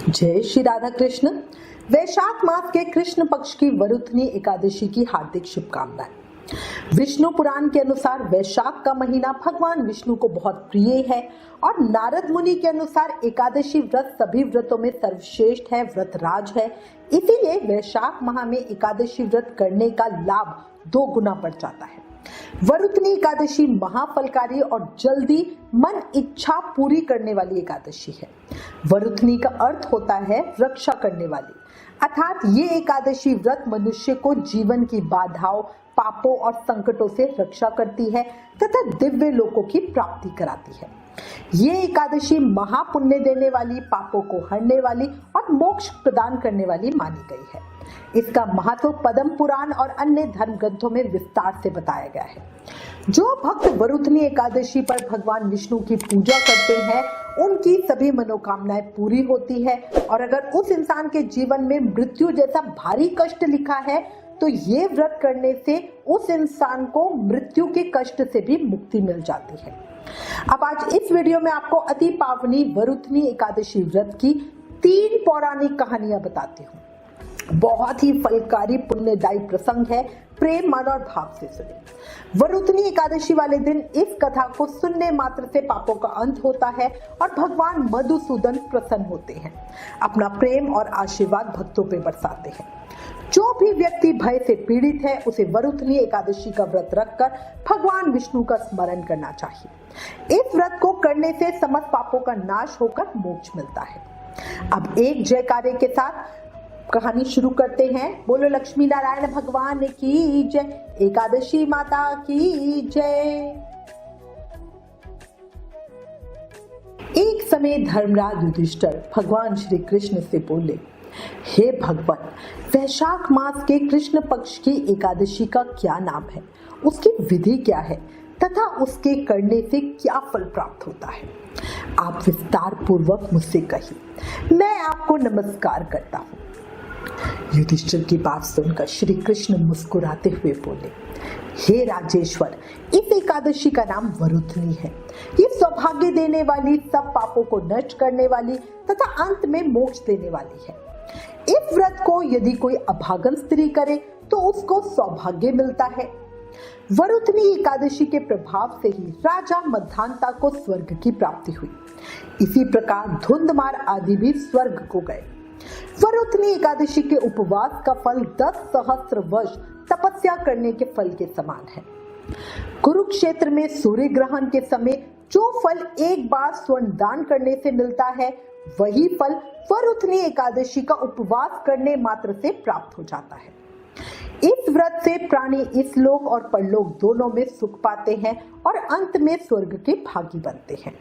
जय श्री राधा कृष्ण। वैशाख मास के कृष्ण पक्ष की वरुथनी एकादशी की हार्दिक शुभकामनाएं। विष्णु पुराण के अनुसार वैशाख का महीना भगवान विष्णु को बहुत प्रिय है और नारद मुनि के अनुसार एकादशी व्रत सभी व्रतों में सर्वश्रेष्ठ है, व्रत राज है। इसीलिए वैशाख माह में एकादशी व्रत करने का लाभ 2 गुना बढ़ जाता है। वरुथनी एकादशी महाफलकारी और जल्दी मन इच्छा पूरी करने वाली एकादशी है। वरुथनी का अर्थ होता है रक्षा करने वाली, अर्थात ये एकादशी व्रत मनुष्य को जीवन की बाधाओं, पापों और संकटों से रक्षा करती है तथा दिव्य लोकों की प्राप्ति कराती है। ये एकादशी महापुण्य देने वाली, पापों को हरने वाली और मोक्ष प्रदान करने वाली मानी गई है। इसका महत्व पद्म पुराण और अन्य धर्म ग्रंथों में विस्तार से बताया गया है। जो भक्त वरुथनी एकादशी पर भगवान विष्णु की पूजा करते हैं, उनकी सभी मनोकामनाएं पूरी होती है। और अगर उस इंसान के जीवन में मृत्यु जैसा भारी कष्ट लिखा है तो ये व्रत करने से उस इंसान को मृत्यु के कष्ट से भी मुक्ति मिल जाती है। अब आज इस वीडियो में आपको अति पावनी वरुथनी एकादशी व्रत की 3 पौराणिक कहानियां बताती हूँ। बहुत ही फलकारी पुण्यदायी प्रसंग है, प्रेम मन और भाव से सुने। वरुथनी एकादशी वाले दिन इस कथा को सुनने मात्र से पापों का अंत होता है और भगवान मधुसूदन प्रसन्न होते हैं, अपना प्रेम और आशीर्वाद भक्तों पे बरसाते हैं। जो भी व्यक्ति भय से पीड़ित है उसे वरुथनी एकादशी का व्रत रखकर भगवान विष्णु का स्मरण करना चाहिए। इस व्रत को करने से समस्त पापों का नाश होकर मोक्ष मिलता है। अब एक जयकारे के साथ कहानी शुरू करते हैं। बोलो लक्ष्मी नारायण भगवान की जय, एकादशी माता की जय। एक समय धर्मराज युधिष्ठिर भगवान श्री कृष्ण से बोले, हे भगवान, वैशाख मास के कृष्ण पक्ष की एकादशी का क्या नाम है, उसकी विधि क्या है तथा उसके करने से क्या फल प्राप्त होता है? आप विस्तार पूर्वक मुझसे कहिए, मैं आपको नमस्कार करता हूँ। युधिष्ठिर की बात सुनकर श्री कृष्ण मुस्कुराते हुए बोले, हे राजेश्वर, इस एकादशी का नाम वरुथनी है। ये सौभाग्य देने वाली, सब पापों को नष्ट करने वाली तथा अंत में मोक्ष देने वाली है। इस व्रत को यदि कोई अभागन स्त्री करे तो उसको सौभाग्य मिलता है। वरुथनी एकादशी के प्रभाव से ही राजा मद्धांता को स्वर्ग की प्राप्ति हुई। इसी प्रकार धुंधमार आदि भी स्वर्ग को गए। वरुथनी एकादशी के उपवास का फल 10 सहस्त्र वर्ष तपस्या करने के फल के समान है। कुरुक्षेत्र में सूर्य ग्रहण के समय जो फल एक बार स्वर्ण दान करने से मिलता है, वही फल वरुथनी एकादशी का उपवास करने मात्र से प्राप्त हो जाता है। इस व्रत से प्राणी इस लोक और परलोक दोनों में सुख पाते हैं और अंत में स्वर्ग के भागी बनते हैं।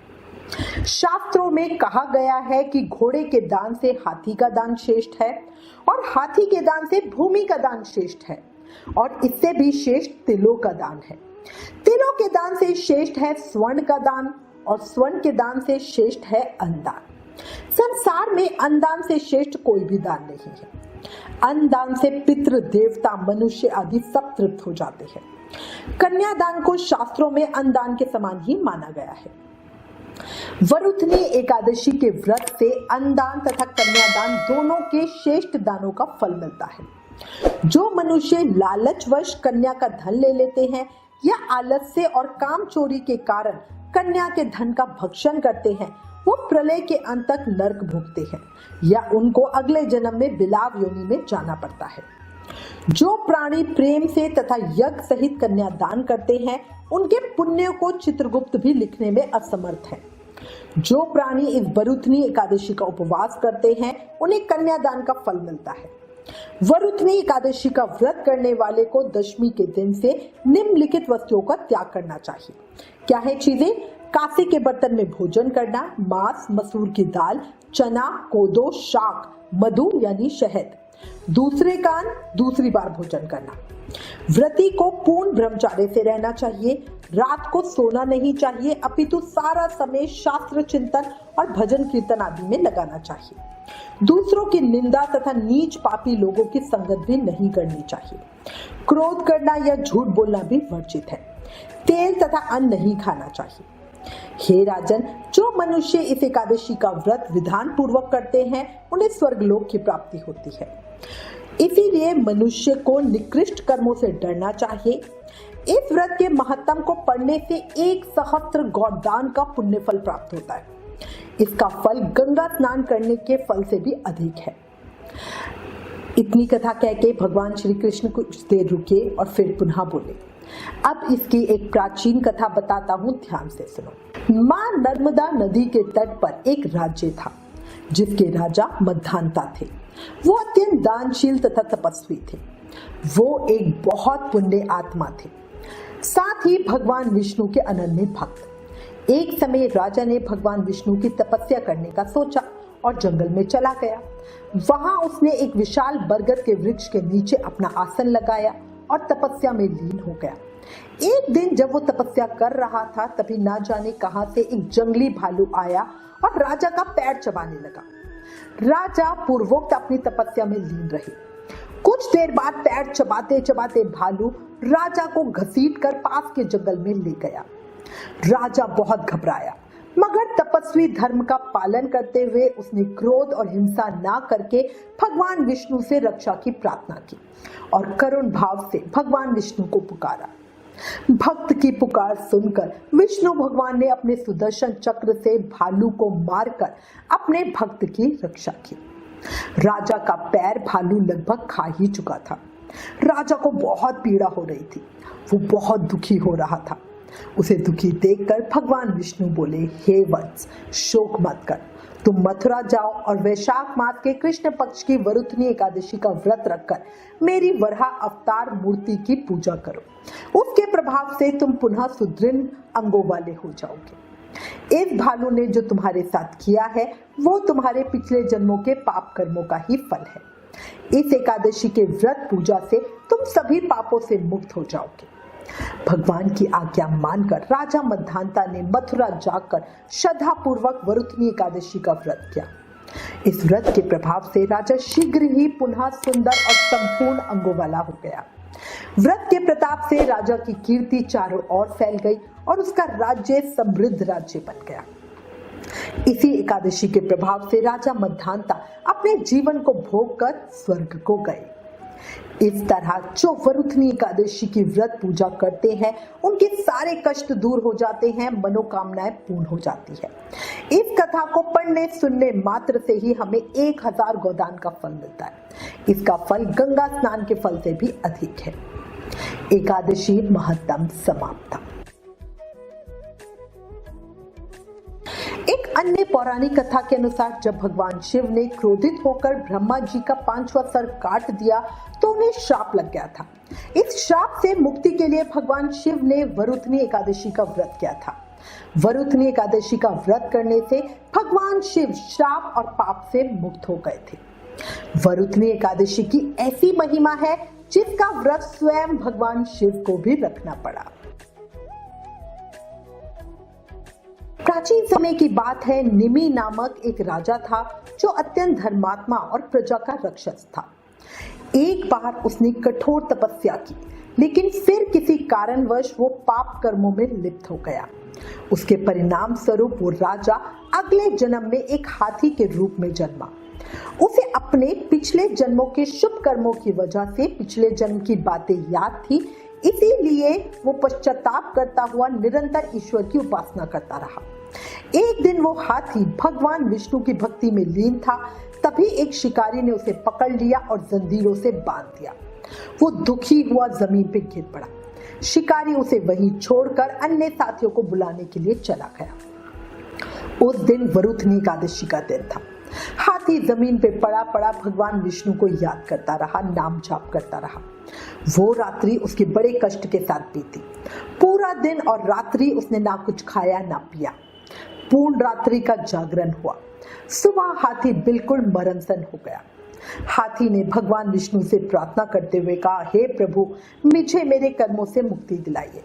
शास्त्रों में कहा गया है कि घोड़े के दान से हाथी का दान श्रेष्ठ है और हाथी के दान से भूमि का दान श्रेष्ठ है और इससे भी श्रेष्ठ तिलों का दान है। तिलों के दान से श्रेष्ठ है स्वर्ण का दान और स्वर्ण के दान से श्रेष्ठ है अन्नदान। संसार में अन्नदान से श्रेष्ठ कोई भी दान नहीं है। अन्नदान से पितृ, देवता, मनुष्य आदि सब तृप्त हो जाते हैं। कन्यादान को शास्त्रों में अन्नदान के समान ही माना गया है। वरुथनी एकादशी के व्रत से अन्नदान तथा कन्यादान दोनों के श्रेष्ठ दानों का फल मिलता है। जो मनुष्य लालचवश कन्या का धन ले लेते हैं या आलस्य और काम चोरी के कारण कन्या के धन का भक्षण करते हैं, वो प्रलय के अंत तक नरक भोगते हैं या उनको अगले जन्म में बिलाव योनि में जाना पड़ता है। जो प्राणी प्रेम से तथा यज्ञ सहित कन्या दान करते हैं, उनके पुण्य को चित्रगुप्त भी लिखने में असमर्थ है। जो प्राणी इस वरुथनी एकादशी का उपवास करते हैं, उन्हें कन्यादान का फल मिलता है। वरुथनी एकादशी का व्रत करने वाले को दशमी के दिन से निम्नलिखित वस्तुओं का त्याग करना चाहिए। क्या है चीजें? कांसे के बर्तन में भोजन करना, मांस, मसूर की दाल, चना, कोदो, शाक, मधु यानी शहद। दूसरे कान दूसरी बार भोजन करना। व्रती को पूर्ण ब्रह्मचार्य से रहना चाहिए। रात को सोना नहीं चाहिए, अपितु सारा समय शास्त्र चिंतन और भजन कीर्तन आदि में लगाना चाहिए। दूसरों की निंदा तथा नीच पापी लोगों की संगत भी नहीं करनी चाहिए। क्रोध करना या झूठ बोलना भी वर्जित है। तेल तथा अन्न नहीं खाना चाहिए। हे राजन, जो मनुष्य इस एकादशी का व्रत विधान पूर्वक करते हैं उन्हें स्वर्गलोक की प्राप्ति होती है। इसीलिए मनुष्य को निकृष्ट कर्मों से डरना चाहिए। इस व्रत के महत्तम को पढ़ने से 1 सहस्त्र गौदान का पुण्य फल प्राप्त होता है। इसका फल गंगा स्नान करने के फल से भी अधिक है। इतनी कथा कह के भगवान श्री कृष्ण कुछ देर रुके और फिर पुनः बोले। अब इसकी एक प्राचीन कथा बताता हूँ, ध्यान से सुनो। माँ नर्मदा नदी के तट पर एक राज्य था जिसके राजा मद्धांता थे। वो अत्यंत दानशील तथा तपस्वी थे। वो एक बहुत पुण्य आत्मा थे, साथ ही भगवान विष्णु के अनन्य भक्त। एक समय राजा ने भगवान विष्णु की तपस्या करने का सोचा और जंगल में चला गया। वहां उसने एक विशाल बरगद के वृक्ष के नीचे अपना आसन लगाया और तपस्या में लीन हो गया। एक दिन जब वो तपस्या कर रहा था, तभी ना जाने कहां से एक जंगली भालू आया और राजा का पैर चबाने लगा। राजा पूर्वोक्त अपनी तपस्या में लीन रहे। कुछ देर बाद पैर चबाते चबाते भालू राजा को घसीटकर पास के जंगल में ले गया। राजा बहुत घबराया, मगर तपस्वी धर्म का पालन करते हुए उसने क्रोध और हिंसा ना करके भगवान विष्णु से रक्षा की प्रार्थना की और करुण भाव से भगवान विष्णु को पुकारा। भक्त की पुकार सुनकर विष्णु भगवान ने अपने सुदर्शन चक्र से भालू को मारकर अपने भक्त की रक्षा की। राजा का पैर भालू लगभग खा ही चुका था। राजा को बहुत पीड़ा हो रही थी। वो बहुत दुखी हो रहा था। उसे दुखी देखकर भगवान विष्णु बोले, हे वत्स, शोक मत कर। तुम मथुरा जाओ और वैशाख मास के कृष्ण पक्ष की वरुथनी एकादशी का व्रत रखकर मेरी वराह अवतार मूर्ति की पूजा करो। उसके प्रभाव से तुम पुनः सुदृढ़ अंगों वाले हो जाओगे। इस भालू ने जो तुम्हारे साथ किया है वो तुम्हारे पिछले जन्मों के पाप कर्मों का ही फल है। इस एकादशी के व्रत पूजा से तुम सभी पापों से मुक्त हो जाओगे। भगवान की आज्ञा मानकर राजा मद्धांता ने मथुरा जाकर श्रद्धा पूर्वक वरुथनी एकादशी का व्रत किया। इस व्रत के प्रभाव से राजा शीघ्र ही पुनः सुंदर और संपूर्ण अंगों वाला हो गया। व्रत के प्रताप से राजा की कीर्ति चारों ओर फैल गई और उसका राज्य समृद्ध राज्य बन गया। इसी एकादशी के प्रभाव से राजा मद्धांता अपने जीवन को भोग कर स्वर्ग को गए। इस तरह जो वरुथनी एकादशी की व्रत पूजा करते हैं उनके सारे कष्ट दूर हो जाते हैं, मनोकामनाएं पूर्ण हो जाती है। इस कथा को पढ़ने सुनने मात्र से ही हमें 1000 गोदान का फल मिलता है। इसका फल गंगा स्नान के फल से भी अधिक है। एकादशी महत्तम समाप्त। एक अन्य पौराणिक कथा के अनुसार जब भगवान शिव ने क्रोधित होकर ब्रह्मा जी का 5वां सर काट दिया तो उन्हें श्राप लग गया था। इस श्राप से मुक्ति के लिए भगवान शिव ने वरुथनी एकादशी का व्रत किया था। वरुथनी एकादशी का व्रत करने से भगवान शिव श्राप और पाप से मुक्त हो गए थे। वरुथनी एकादशी की ऐसी महिमा है जिसका व्रत स्वयं भगवान शिव को भी रखना पड़ा। प्राचीन समय की बात है, निमि नामक एक राजा था जो अत्यंत धर्मात्मा और प्रजा का रक्षक था। एक बार उसने कठोर तपस्या की, लेकिन फिर किसी कारणवश वो पाप कर्मों में लिप्त हो गया। उसके परिणाम स्वरूप वो राजा अगले जन्म में एक हाथी के रूप में जन्मा। उसे अपने पिछले जन्मों के शुभ कर्मों की वजह से पिछले जन्म की बातें याद थी, इसीलिए वो पश्चाताप करता हुआ निरंतर ईश्वर की उपासना करता रहा। एक दिन वो हाथी भगवान विष्णु की भक्ति में लीन था। तभी एक शिकारी ने उसे पकड़ लिया और जंजीरों से बांध दिया। वो दुखी हुआ जमीन पे गिर पड़ा। शिकारी उसे वहीं छोड़कर अन्य साथियों को बुलाने के लिए चला गया। उस दिन वरुथनी एकादशी का दिन था। हाथी जमीन पे पड़ा पड़ा भगवान विष्णु को याद करता रहा, नाम जाप करता रहा। वो रात्रि उसके बड़े कष्ट के साथ बीती। पूरा दिन और रात्रि उसने ना कुछ खाया ना पिया। पूर्ण रात्रि का जागरण हुआ। सुबह हाथी बिल्कुल मरणसन हो गया। हाथी ने भगवान विष्णु से प्रार्थना करते हुए कहा, हे प्रभु, मुझे मेरे कर्मों से मुक्ति दिलाइए।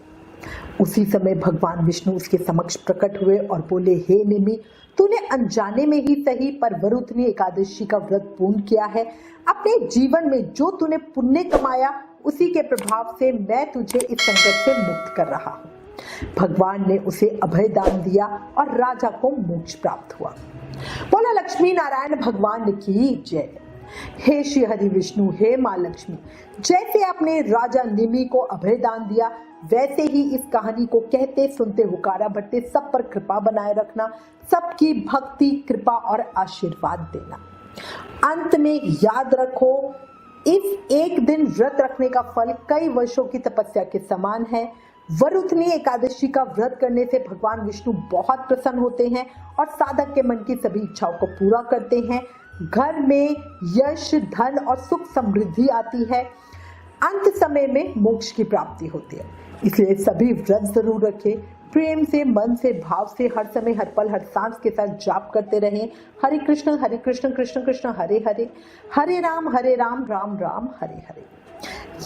उसी समय भगवान विष्णु उसके समक्ष प्रकट हुए और बोले, हे निमि, तूने अनजाने में ही सही पर वरुथनी एकादशी का व्रत पूर्ण किया है। अपने जीवन में जो तूने पुण्य कमाया उसी के प्रभाव से मैं तुझे इस संकट से मुक्त कर रहा हूँ। भगवान ने उसे अभय दान दिया और राजा को मोक्ष प्राप्त हुआ। बोला लक्ष्मी नारायण भगवान की जय। हे श्री हरि विष्णु, हे मां लक्ष्मी, जैसे आपने राजा निमि को अभय दान दिया, वैसे ही इस कहानी को कहते सुनते हुकारा भरते सब पर कृपा बनाए रखना, सबकी भक्ति कृपा और आशीर्वाद देना। अंत में याद रखो, इस एक दिन व्रत रखने का फल कई वर्षों की तपस्या के समान है। वरुथनी एकादशी का व्रत करने से भगवान विष्णु बहुत प्रसन्न होते हैं और साधक के मन की सभी इच्छाओं को पूरा करते हैं। घर में यश, धन और सुख समृद्धि आती है। अंत समय में मोक्ष की प्राप्ति होती है। इसलिए सभी व्रत जरूर रखें। प्रेम से, मन से, भाव से हर समय, हर पल, हर सांस के साथ जाप करते रहें। हरे कृष्ण कृष्ण कृष्ण हरे हरे, हरे राम राम राम हरे हरे।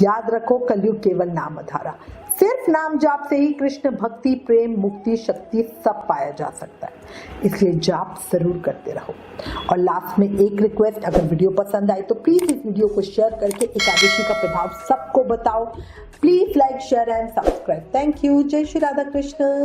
याद रखो, कलयुग केवल नाम आधारा। सिर्फ नाम जाप से ही कृष्ण भक्ति, प्रेम, मुक्ति, शक्ति सब पाया जा सकता है। इसलिए जाप जरूर करते रहो। और लास्ट में एक रिक्वेस्ट, अगर वीडियो पसंद आए तो प्लीज इस वीडियो को शेयर करके एकादशी का प्रभाव सबको बताओ। Please like, share and subscribe. Thank you. जय श्री राधा कृष्ण।